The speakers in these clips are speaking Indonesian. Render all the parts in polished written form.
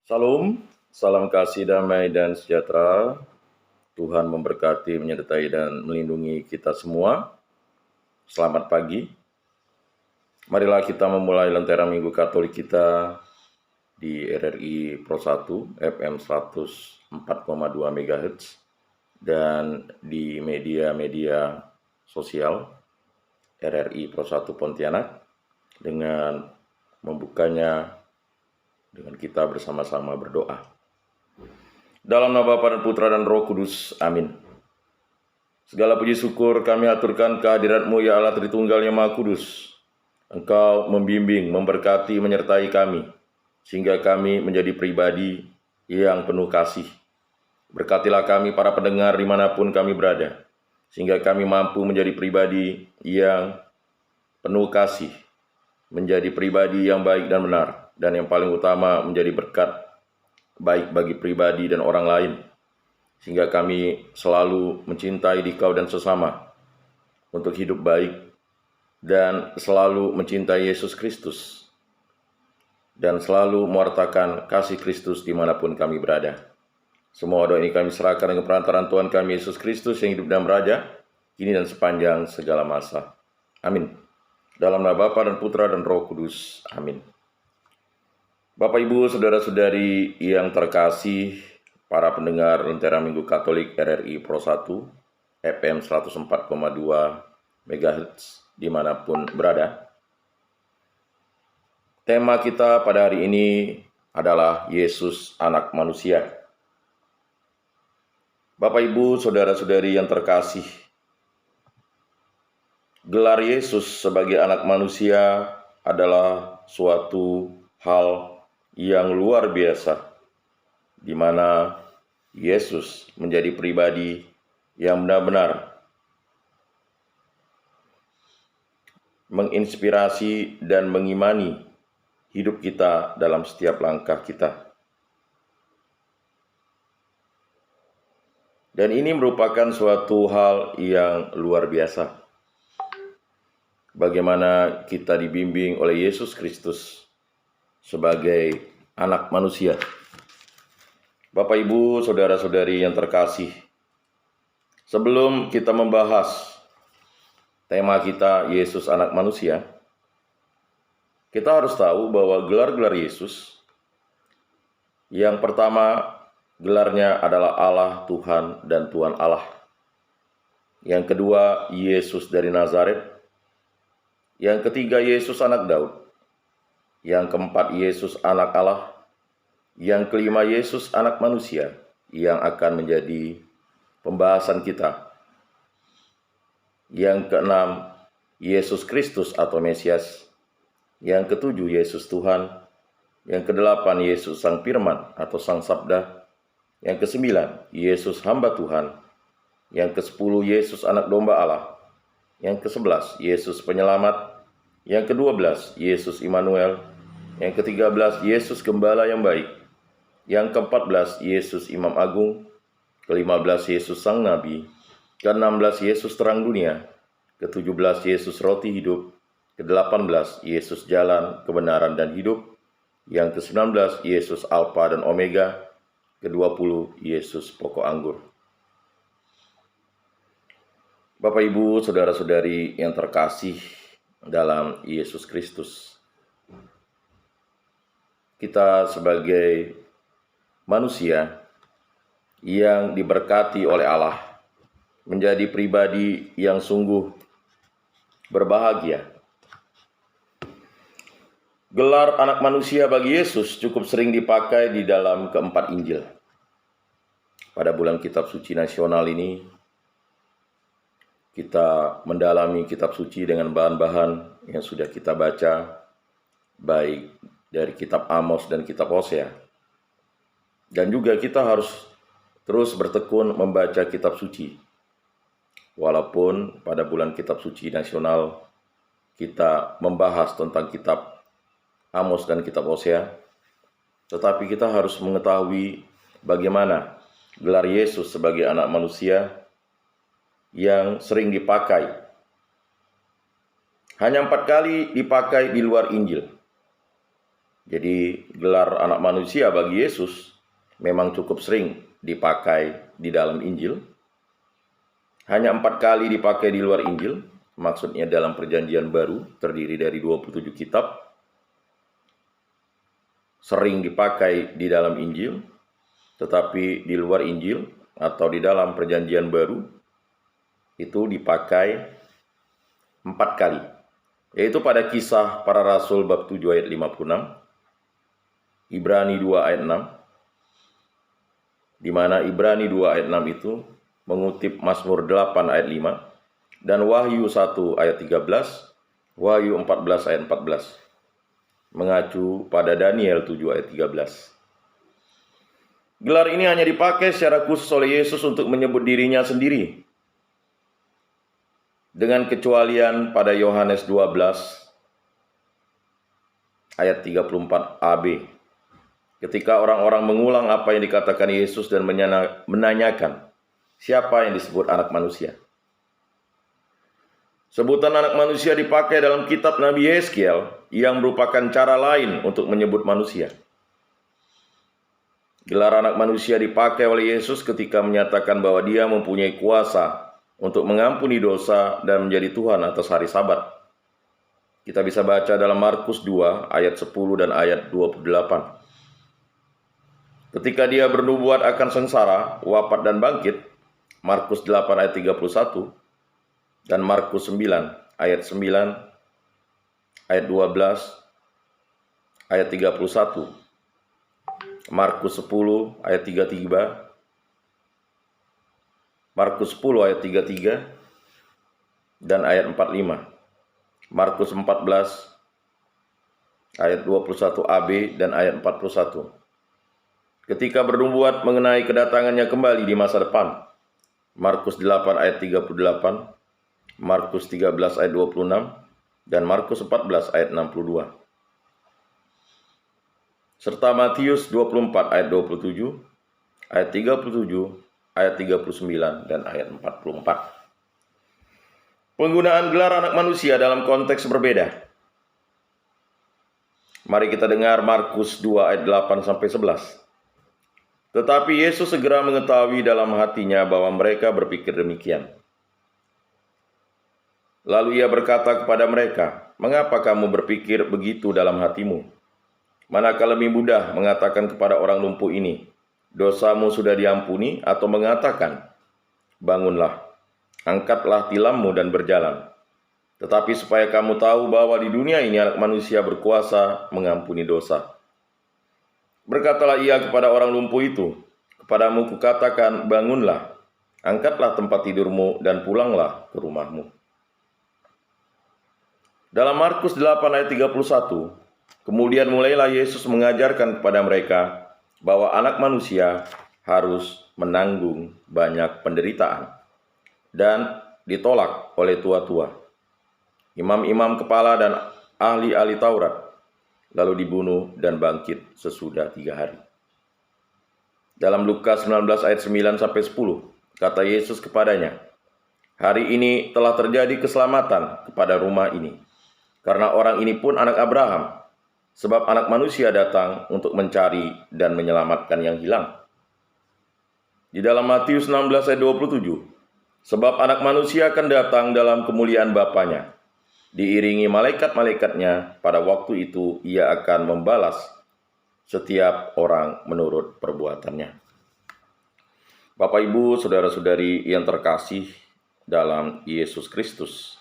Salam, salam kasih damai dan sejahtera. Tuhan memberkati, menyertai dan melindungi kita semua. Selamat pagi. Marilah kita memulai Lentera Minggu Katolik kita di RRI Pro 1 FM 104,2 MHz dan di media-media sosial RRI Pro 1 Pontianak dengan membukanya dengan kita bersama-sama berdoa. Dalam nama Bapa dan Putra dan Roh Kudus. Amin. Segala puji syukur kami aturkan kehadirat-Mu ya Allah Tritunggal yang Maha Kudus. Engkau membimbing, memberkati, menyertai kami, sehingga kami menjadi pribadi yang penuh kasih. Berkatilah kami para pendengar dimanapun kami berada, sehingga kami mampu menjadi pribadi yang penuh kasih, menjadi pribadi yang baik dan benar, dan yang paling utama menjadi berkat baik bagi pribadi dan orang lain, sehingga kami selalu mencintai dikau dan sesama untuk hidup baik dan selalu mencintai Yesus Kristus dan selalu mewartakan kasih Kristus dimanapun kami berada. Semua doa ini kami serahkan dengan perantaraan Tuhan kami Yesus Kristus yang hidup dan beraja kini dan sepanjang segala masa. Amin. Dalam nama Bapa dan Putra dan Roh Kudus. Amin. Bapak, Ibu, Saudara-saudari yang terkasih, para pendengar Lentera Minggu Katolik RRI Pro 1 FM 104,2 MHz dimanapun berada. Tema kita pada hari ini adalah Yesus Anak Manusia. Bapak, Ibu, Saudara-saudari yang terkasih, gelar Yesus sebagai anak manusia adalah suatu hal yang luar biasa, di mana Yesus menjadi pribadi yang benar-benar menginspirasi dan mengimani hidup kita dalam setiap langkah kita. Dan ini merupakan suatu hal yang luar biasa. Bagaimana kita dibimbing oleh Yesus Kristus sebagai anak manusia. Bapak, Ibu, Saudara-saudari yang terkasih, sebelum kita membahas tema kita Yesus Anak Manusia, kita harus tahu bahwa gelar-gelar Yesus, yang pertama gelarnya adalah Allah, Tuhan, dan Tuhan Allah. Yang kedua, Yesus dari Nazaret. Yang ketiga, Yesus anak Daud. Yang keempat, Yesus anak Allah. Yang kelima, Yesus anak manusia, yang akan menjadi pembahasan kita. Yang keenam, Yesus Kristus atau Mesias. Yang ketujuh, Yesus Tuhan. Yang kedelapan, Yesus Sang Firman atau Sang Sabda. Yang kesembilan, Yesus hamba Tuhan. Yang kesepuluh, Yesus anak domba Allah. Yang kesebelas, Yesus penyelamat. Yang ke-12, Yesus Immanuel. Yang ke-13, Yesus Gembala yang baik. Yang ke-14, Yesus Imam Agung. Ke-15, Yesus Sang Nabi. Ke-16, Yesus Terang Dunia. Ke-17, Yesus Roti Hidup. Ke-18, Yesus Jalan, Kebenaran, dan Hidup. Yang ke-19, Yesus Alfa dan Omega. Ke-20, Yesus Pokok Anggur. Bapak, Ibu, Saudara-saudari yang terkasih dalam Yesus Kristus, kita sebagai manusia yang diberkati oleh Allah menjadi pribadi yang sungguh berbahagia. Gelar anak manusia bagi Yesus cukup sering dipakai di dalam keempat Injil. Pada bulan Kitab Suci Nasional ini, kita mendalami kitab suci dengan bahan-bahan yang sudah kita baca, baik dari kitab Amos dan kitab Hosea. Dan juga kita harus terus bertekun membaca kitab suci. Walaupun pada bulan Kitab Suci Nasional kita membahas tentang kitab Amos dan kitab Hosea, tetapi kita harus mengetahui bagaimana gelar Yesus sebagai anak manusia yang sering dipakai. Hanya 4 kali dipakai di luar Injil. Jadi gelar anak manusia bagi Yesus memang cukup sering dipakai di dalam Injil. Hanya 4 kali dipakai di luar Injil, maksudnya dalam Perjanjian Baru terdiri dari 27 kitab. Sering dipakai di dalam Injil, tetapi di luar Injil atau di dalam Perjanjian Baru itu dipakai 4 kali, yaitu pada Kisah Para Rasul bab 7 ayat 56, Ibrani 2 ayat 6, di mana Ibrani 2 ayat 6 itu mengutip Mazmur 8 ayat 5, dan Wahyu 1 ayat 13, Wahyu 14 ayat 14, mengacu pada Daniel 7 ayat 13. Gelar ini hanya dipakai secara khusus oleh Yesus untuk menyebut dirinya sendiri, dengan kecualian pada Yohanes 12 ayat 34ab. Ketika orang-orang mengulang apa yang dikatakan Yesus dan menanyakan siapa yang disebut anak manusia. Sebutan anak manusia dipakai dalam kitab Nabi Yeskiel yang merupakan cara lain untuk menyebut manusia. Gelar anak manusia dipakai oleh Yesus ketika menyatakan bahwa dia mempunyai kuasa untuk mengampuni dosa dan menjadi Tuhan atas hari Sabat. Kita bisa baca dalam Markus 2 ayat 10 dan ayat 28. Ketika dia bernubuat akan sengsara, wafat dan bangkit, Markus 8 ayat 31, dan Markus 9 ayat 9, ayat 12, ayat 31, Markus 10 ayat 33, Markus 10 ayat 33, dan ayat 45, Markus 14 ayat 21ab dan ayat 41. Ketika bernubuat mengenai kedatangannya kembali di masa depan, Markus 8 ayat 38, Markus 13 ayat 26, dan Markus 14 ayat 62. Serta Matius 24 ayat 27, ayat 37, ayat 39, dan ayat 44. Penggunaan gelar anak manusia dalam konteks berbeda. Mari kita dengar Markus 2 ayat 8-11. Tetapi Yesus segera mengetahui dalam hatinya bahwa mereka berpikir demikian. Lalu ia berkata kepada mereka, "Mengapa kamu berpikir begitu dalam hatimu? Manakah lebih mudah mengatakan kepada orang lumpuh ini, 'Dosamu sudah diampuni,' atau mengatakan, 'Bangunlah, angkatlah tilammu dan berjalan.' Tetapi supaya kamu tahu bahwa di dunia ini anak manusia berkuasa mengampuni dosa." Berkatalah ia kepada orang lumpuh itu, "Kepadamu kukatakan, bangunlah, angkatlah tempat tidurmu dan pulanglah ke rumahmu." Dalam Markus 8 ayat 31, kemudian mulailah Yesus mengajarkan kepada mereka bahwa anak manusia harus menanggung banyak penderitaan dan ditolak oleh tua-tua, imam-imam kepala dan ahli-ahli Taurat, lalu dibunuh dan bangkit sesudah 3 hari. Dalam Lukas 19 ayat 9-10, kata Yesus kepadanya, "Hari ini telah terjadi keselamatan kepada rumah ini, karena orang ini pun anak Abraham, sebab anak manusia datang untuk mencari dan menyelamatkan yang hilang." Di dalam Matius 16 ayat 27, "Sebab anak manusia akan datang dalam kemuliaan Bapanya, diiringi malaikat-malaikatnya, pada waktu itu ia akan membalas setiap orang menurut perbuatannya." Bapak, Ibu, saudara-saudari yang terkasih dalam Yesus Kristus.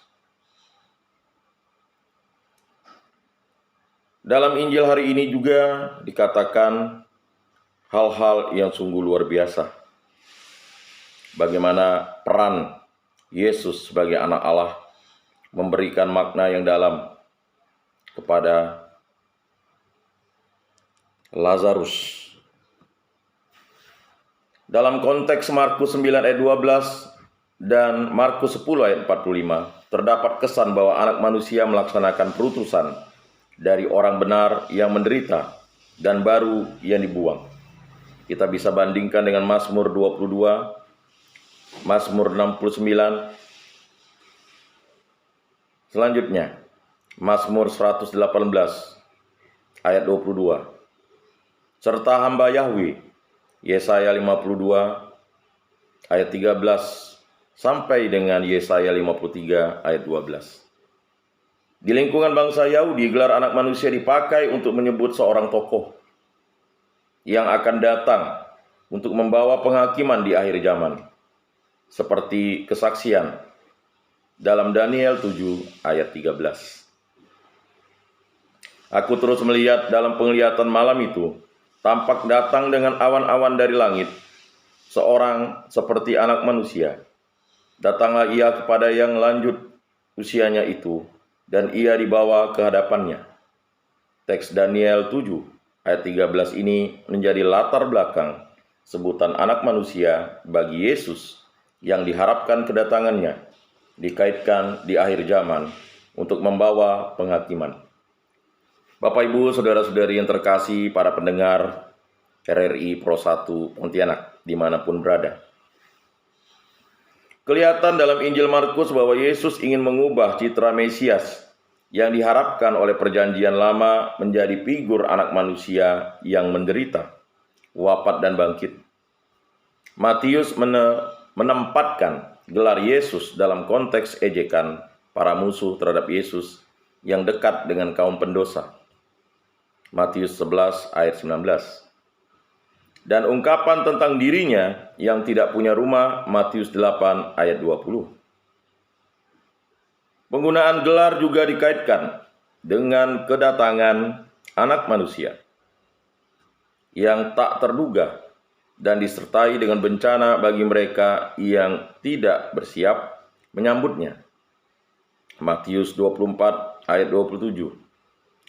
Dalam Injil hari ini juga dikatakan hal-hal yang sungguh luar biasa. Bagaimana peran Yesus sebagai anak Allah memberikan makna yang dalam kepada Lazarus. Dalam konteks Markus 9 ayat 12 dan Markus 10 ayat 45, terdapat kesan bahwa anak manusia melaksanakan perutusan dari orang benar yang menderita dan baru yang dibuang. Kita bisa bandingkan dengan Mazmur 22, Mazmur 69, selanjutnya Mazmur 118 ayat 22. Serta hamba Yahweh, Yesaya 52 ayat 13 sampai dengan Yesaya 53 ayat 12. Di lingkungan bangsa Yahudi, gelar anak manusia dipakai untuk menyebut seorang tokoh yang akan datang untuk membawa penghakiman di akhir zaman, seperti kesaksian dalam Daniel 7 ayat 13. Aku terus melihat dalam penglihatan malam itu, tampak datang dengan awan-awan dari langit, seorang seperti anak manusia. Datanglah ia kepada yang lanjut usianya itu, dan ia dibawa ke hadapannya. Teks Daniel 7 ayat 13 ini menjadi latar belakang sebutan anak manusia bagi Yesus yang diharapkan kedatangannya dikaitkan di akhir zaman untuk membawa penghakiman. Bapak, Ibu, saudara-saudari yang terkasih, para pendengar RRI Pro 1 Pontianak dimanapun berada. Kelihatan dalam Injil Markus bahwa Yesus ingin mengubah citra Mesias yang diharapkan oleh perjanjian lama menjadi figur anak manusia yang menderita, wafat dan bangkit. Matius menempatkan gelar Yesus dalam konteks ejekan para musuh terhadap Yesus yang dekat dengan kaum pendosa. Matius 11 ayat 19. Dan ungkapan tentang dirinya yang tidak punya rumah, Matius 8 ayat 20. Penggunaan gelar juga dikaitkan dengan kedatangan anak manusia yang tak terduga dan disertai dengan bencana bagi mereka yang tidak bersiap menyambutnya. Matius 24 ayat 27,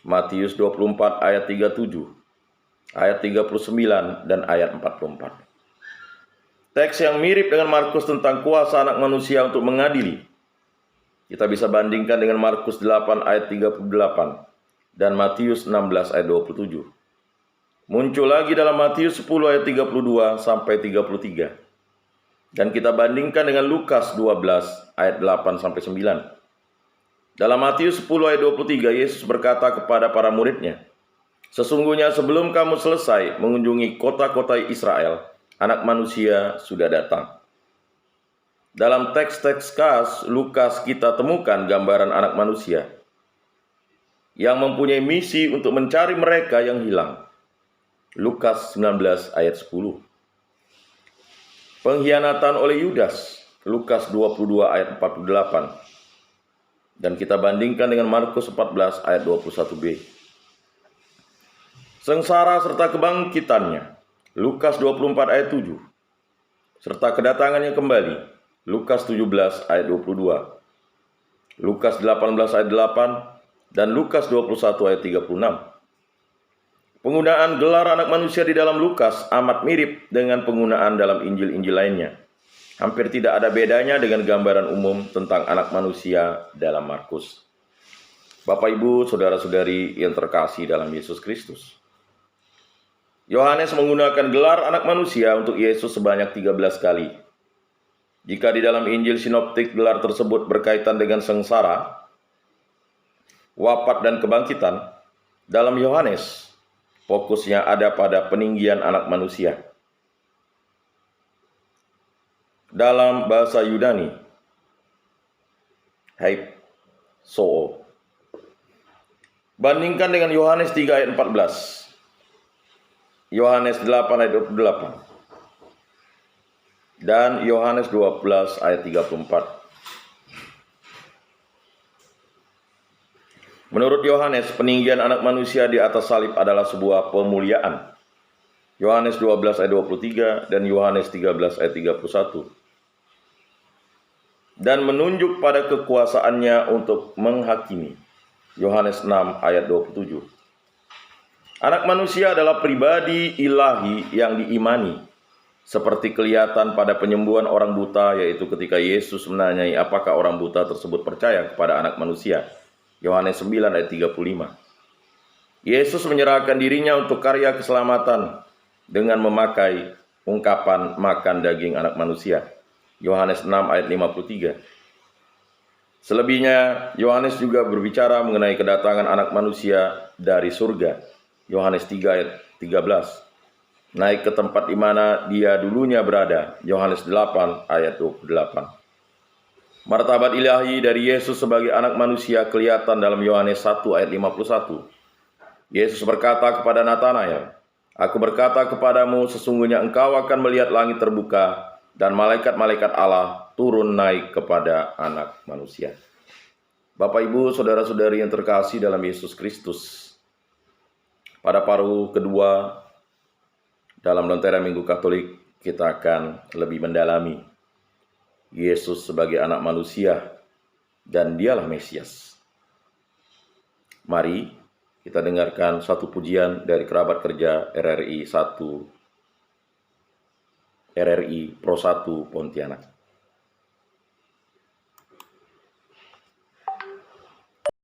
Matius 24 ayat 37, ayat 39 dan ayat 44. Teks yang mirip dengan Markus tentang kuasa anak manusia untuk mengadili, kita bisa bandingkan dengan Markus 8 ayat 38 dan Matius 16 ayat 27. Muncul lagi dalam Matius 10 ayat 32 sampai 33. Dan kita bandingkan dengan Lukas 12 ayat 8 sampai 9. Dalam Matius 10 ayat 23, Yesus berkata kepada para muridnya, "Sesungguhnya sebelum kamu selesai mengunjungi kota-kota Israel, anak manusia sudah datang." Dalam teks-teks khas Lukas kita temukan gambaran anak manusia yang mempunyai misi untuk mencari mereka yang hilang. Lukas 19 ayat 10. Pengkhianatan oleh Yudas, Lukas 22 ayat 48. Dan kita bandingkan dengan Markus 14 ayat 21b. Sengsara serta kebangkitannya, Lukas 24 ayat 7. Serta kedatangannya kembali, Lukas 17 ayat 22. Lukas 18 ayat 8 dan Lukas 21 ayat 36. Penggunaan gelar anak manusia di dalam Lukas amat mirip dengan penggunaan dalam Injil-Injil lainnya. Hampir tidak ada bedanya dengan gambaran umum tentang anak manusia dalam Markus. Bapak, Ibu, saudara-saudari yang terkasih dalam Yesus Kristus, Yohanes menggunakan gelar anak manusia untuk Yesus sebanyak 13 kali. Jika di dalam Injil sinoptik gelar tersebut berkaitan dengan sengsara, wafat dan kebangkitan, dalam Yohanes fokusnya ada pada peninggian anak manusia. Dalam bahasa Yunani, haipsoo. Bandingkan dengan Yohanes 3 ayat 14. Yohanes 8 ayat 28 dan Yohanes 12 ayat 34. Menurut Yohanes, peninggian anak manusia di atas salib adalah sebuah pemuliaan. Yohanes 12 ayat 23 dan Yohanes 13 ayat 31. Dan menunjuk pada kekuasaannya untuk menghakimi. Yohanes 6 ayat 27. Anak manusia adalah pribadi ilahi yang diimani, seperti kelihatan pada penyembuhan orang buta, yaitu ketika Yesus menanyai apakah orang buta tersebut percaya kepada anak manusia. Yohanes 9 ayat 35. Yesus menyerahkan dirinya untuk karya keselamatan dengan memakai ungkapan makan daging anak manusia. Yohanes 6 ayat 53. Selebihnya, Yohanes juga berbicara mengenai kedatangan anak manusia dari surga Yohanes 3 ayat 13. Naik ke tempat di mana dia dulunya berada, Yohanes 8 ayat 28. Martabat ilahi dari Yesus sebagai anak manusia kelihatan dalam Yohanes 1 ayat 51. Yesus berkata kepada Natanael, "Aku berkata kepadamu, sesungguhnya engkau akan melihat langit terbuka dan malaikat-malaikat Allah turun naik kepada anak manusia." Bapak, Ibu, saudara-saudari yang terkasih dalam Yesus Kristus, pada paruh kedua dalam Lentera Minggu Katolik, kita akan lebih mendalami Yesus sebagai anak manusia dan dialah Mesias. Mari kita dengarkan satu pujian dari kerabat kerja RRI Pro 1 Pontianak.